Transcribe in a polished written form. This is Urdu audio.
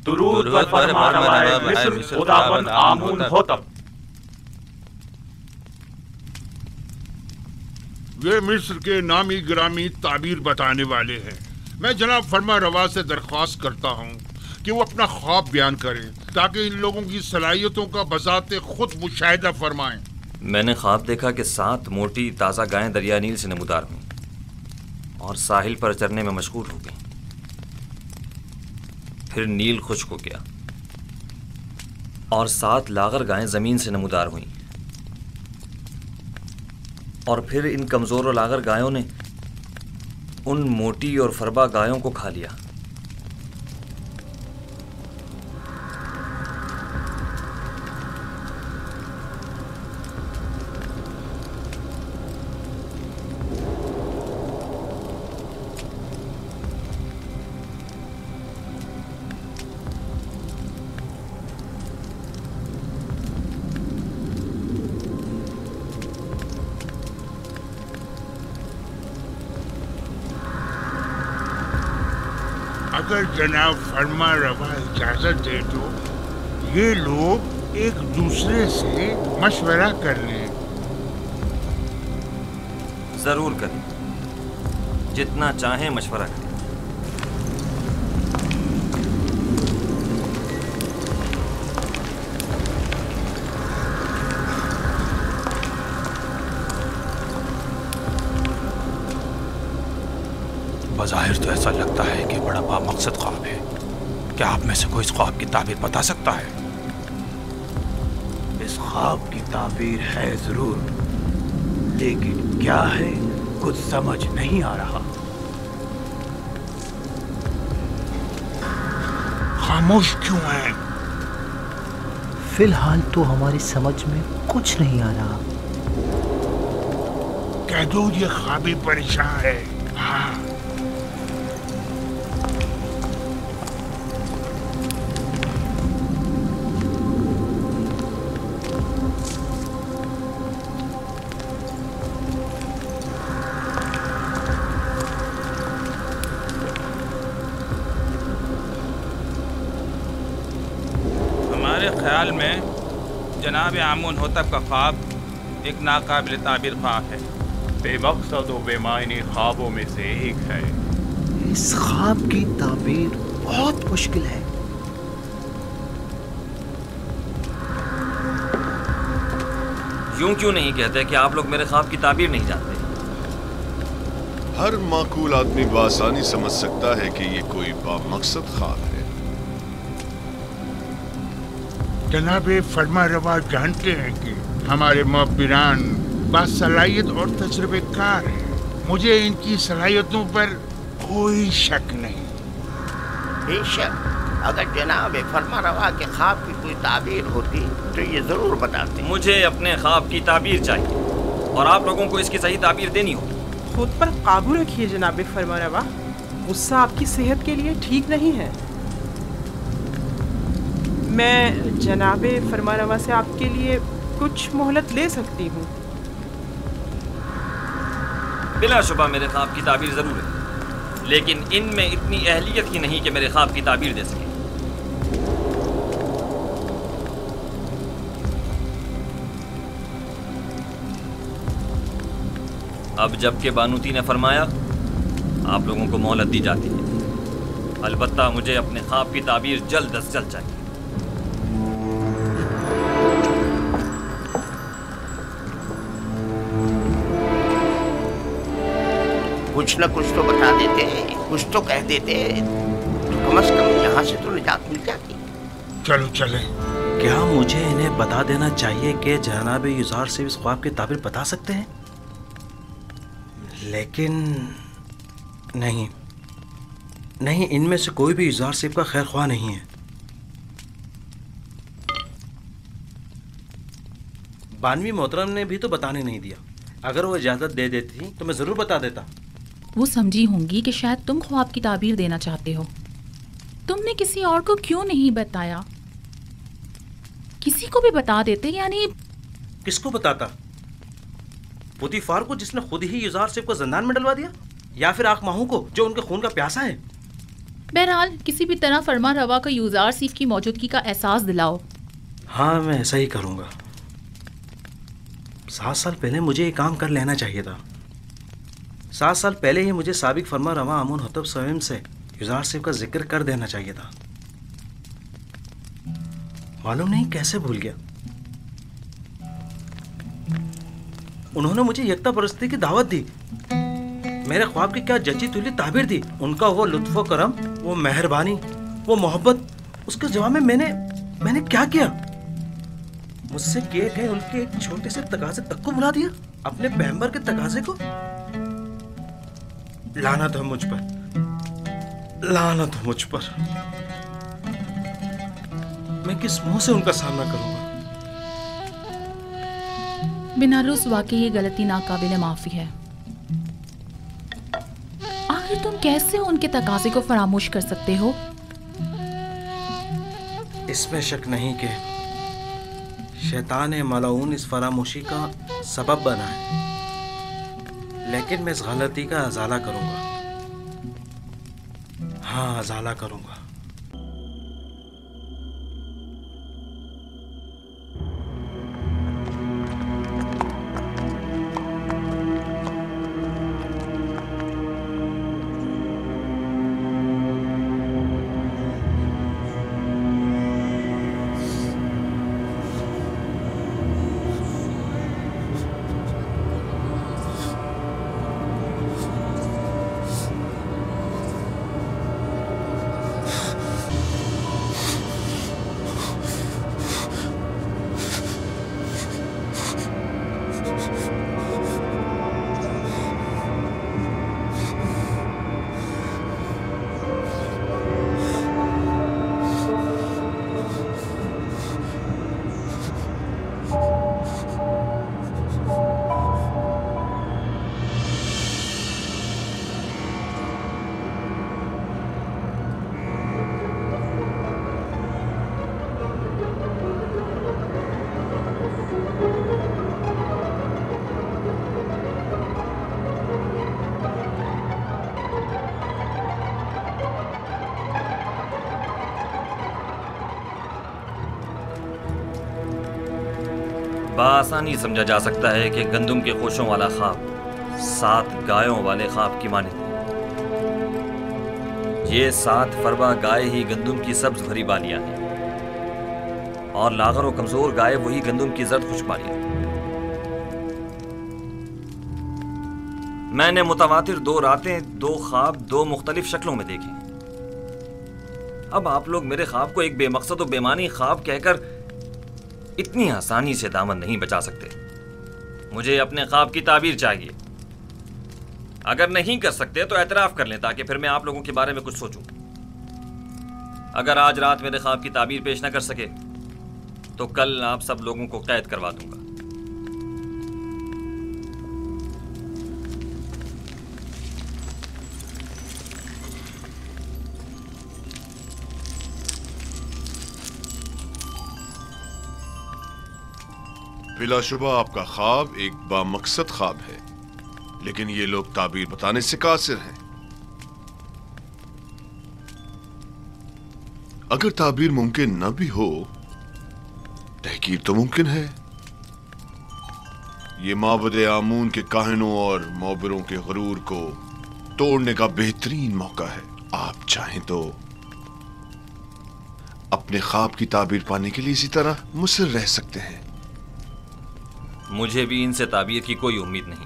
درود بر فرمانروای مصر خداوند آمون ہوتب۔ یہ مصر کے نامی گرامی تعبیر بتانے والے ہیں۔ میں جناب فرما روا سے درخواست کرتا ہوں کہ وہ اپنا خواب بیان کریں تاکہ ان لوگوں کی صلاحیتوں کا بذات خود مشاہدہ فرمائیں۔ میں نے خواب دیکھا کہ 7 موٹی تازہ گائیں دریا نیل سے نمودار ہوئیں اور ساحل پر چرنے میں مشغول ہو گئیں۔ پھر نیل خشک ہو گیا اور 7 لاغر گائیں زمین سے نمودار ہوئیں، اور پھر ان کمزور و لاغر گایوں نے ان موٹی اور فربا گایوں کو کھا لیا۔ اگر جناب فرما روا اجازت دے تو یہ لوگ ایک دوسرے سے مشورہ کر لیں۔ ضرور کریں، جتنا چاہیں مشورہ کریں۔ بظاہر تو ایسا لگتا ہے کہ بڑا با مقصد خواب ہے۔ کیا آپ میں سے کوئی اس خواب کی تعبیر بتا سکتا ہے؟ اس خواب کی تعبیر ہے ضرور، لیکن کیا ہے کچھ سمجھ نہیں آ رہا۔ خاموش کیوں ہیں؟ فی الحال تو ہماری سمجھ میں کچھ نہیں آ رہا۔ کہہ دو یہ خوابی پریشان ہے۔ ہاں خیال میں جناب آمون ہوتب کا خواب ایک ناقابل تعبیر خواب ہے، بے مقصد و بے معنی خوابوں میں سے ایک ہے۔ اس خواب کی تعبیر بہت مشکل ہے۔ یوں کیوں نہیں کہتے کہ آپ لوگ میرے خواب کی تعبیر نہیں جانتے؟ ہر معقول آدمی بآسانی سمجھ سکتا ہے کہ یہ کوئی با مقصد خواب ہے۔ جناب فرما روا جانتے ہیں کہ ہمارے معبران باصلاحیت اور تجربے کار ہیں۔ مجھے ان کی صلاحیتوں پر کوئی شک نہیں۔ بے شک اگر جناب فرما روا کے خواب کی کوئی تعبیر ہوتی تو یہ ضرور بتاتے۔ مجھے اپنے خواب کی تعبیر چاہیے اور آپ لوگوں کو اس کی صحیح تعبیر دینی ہوگی۔ خود پر قابو رکھیے جناب فرما روا، غصہ آپ کی صحت کے لیے ٹھیک نہیں ہے۔ میں جناب فرما روا سے آپ کے لیے کچھ مہلت لے سکتی ہوں۔ بلا شبہ میرے خواب کی تعبیر ضرور ہے، لیکن ان میں اتنی اہلیت ہی نہیں کہ میرے خواب کی تعبیر دے سکے۔ اب جب کہ بانوتی نے فرمایا، آپ لوگوں کو مہلت دی جاتی ہے، البتہ مجھے اپنے خواب کی تعبیر جلد از جلد چاہیے۔ کچھ نہ کچھ تو بتا دیتے، کچھ تو کہہ دیتے تو کم از کم یہاں سے تو نجات مل جاتی۔ چلو چلیں۔ کیا مجھے انہیں بتا دینا چاہیے کہ جناب یزار سے اس خواب کی تعبیر بتا سکتے ہیں؟ لیکن نہیں، ان میں سے کوئی بھی یزار صاحب کا خیر خواہ نہیں ہے۔ بانوی محترم نے بھی تو بتانے نہیں دیا، اگر وہ اجازت دے دیتی تو میں ضرور بتا دیتا۔ وہ سمجھی ہوں گی کہ شاید تم خواب کی تعبیر دینا چاہتے ہو۔ تم نے کسی اور کو کیوں نہیں بتایا؟ کسی کو بھی بتا دیتے، یعنی کس کو بتاتا؟ پوتیفار کو، جس نے خود ہی یزار صاحب کو زندان میں ڈلوا دیا، یا پھر آنکھ ماہوں کو جو ان کے خون کا پیاسا ہے؟ بہرحال کسی بھی طرح فرما روا کا یوزار سیف کی موجودگی کا احساس دلاؤ۔ ہاں میں ایسا ہی کروں گا۔ 7 سال پہلے مجھے یہ کام کر لینا چاہیے تھا۔ 7 سال پہلے ہی مجھے سابق فرما روا امون حطب سویم سے یوزار سیف کا ذکر کر دینا چاہیے تھا۔ معلوم نہیں کیسے بھول گیا۔ انہوں نے مجھے یکتا پرستی کی دعوت دی، میرے خواب کی کیا جچی تلی تعبیر دی، ان کا وہ لطف و کرم، وہ مہربانی، وہ محبت، اس کے جواب میں نے کیا کیا؟ مجھ سے کیے گئے ان کے ایک چھوٹے سے تقاضے تک کو بلا دیا، اپنے پیغمبر کے تقاضے کو۔ لعنت ہو مجھ پر، لعنت ہو مجھ پر۔ میں کس منہ سے ان کا سامنا کروں گا؟ بنارس واقعی یہ غلطی ناقابل معافی ہے۔ آخر تم کیسے ان کے تقاضے کو فراموش کر سکتے ہو؟ اس میں شک نہیں کہ شیطان ملعون اس فراموشی کا سبب بنا ہے، لیکن میں اس غلطی کا ازالہ کروں گا۔ ہاں ازالہ کروں گا۔ بآسانی سمجھا جا سکتا ہے کہ گندم کے خوشوں والا خواب 7 گایوں والے خواب کی مانند ہے۔ یہ 7 فربا گائے ہی گندم کی سبز بھری بالیاں ہیں، اور لاغر و کمزور گائے وہی گندم کی زرد خشک بالیاں۔ میں نے متواتر 2 راتیں 2 خواب 2 مختلف شکلوں میں دیکھے۔ اب آپ لوگ میرے خواب کو ایک بے مقصد و بے معنی خواب کہہ کر اتنی آسانی سے دامن نہیں بچا سکتے۔ مجھے اپنے خواب کی تعبیر چاہیے۔ اگر نہیں کر سکتے تو اعتراف کر لیں تاکہ پھر میں آپ لوگوں کے بارے میں کچھ سوچوں۔ اگر آج رات میرے خواب کی تعبیر پیش نہ کر سکے تو کل آپ سب لوگوں کو قید کروا دوں گا۔ بلا شبہ آپ کا خواب ایک بامقصد خواب ہے، لیکن یہ لوگ تعبیر بتانے سے قاصر ہیں۔ اگر تعبیر ممکن نہ بھی ہو، تحقیق تو ممکن ہے۔ یہ معبد آمون کے کاہنوں اور معبروں کے غرور کو توڑنے کا بہترین موقع ہے۔ آپ چاہیں تو اپنے خواب کی تعبیر پانے کے لیے اسی طرح مصر رہ سکتے ہیں۔ مجھے بھی ان سے تعبیر کی کوئی امید نہیں۔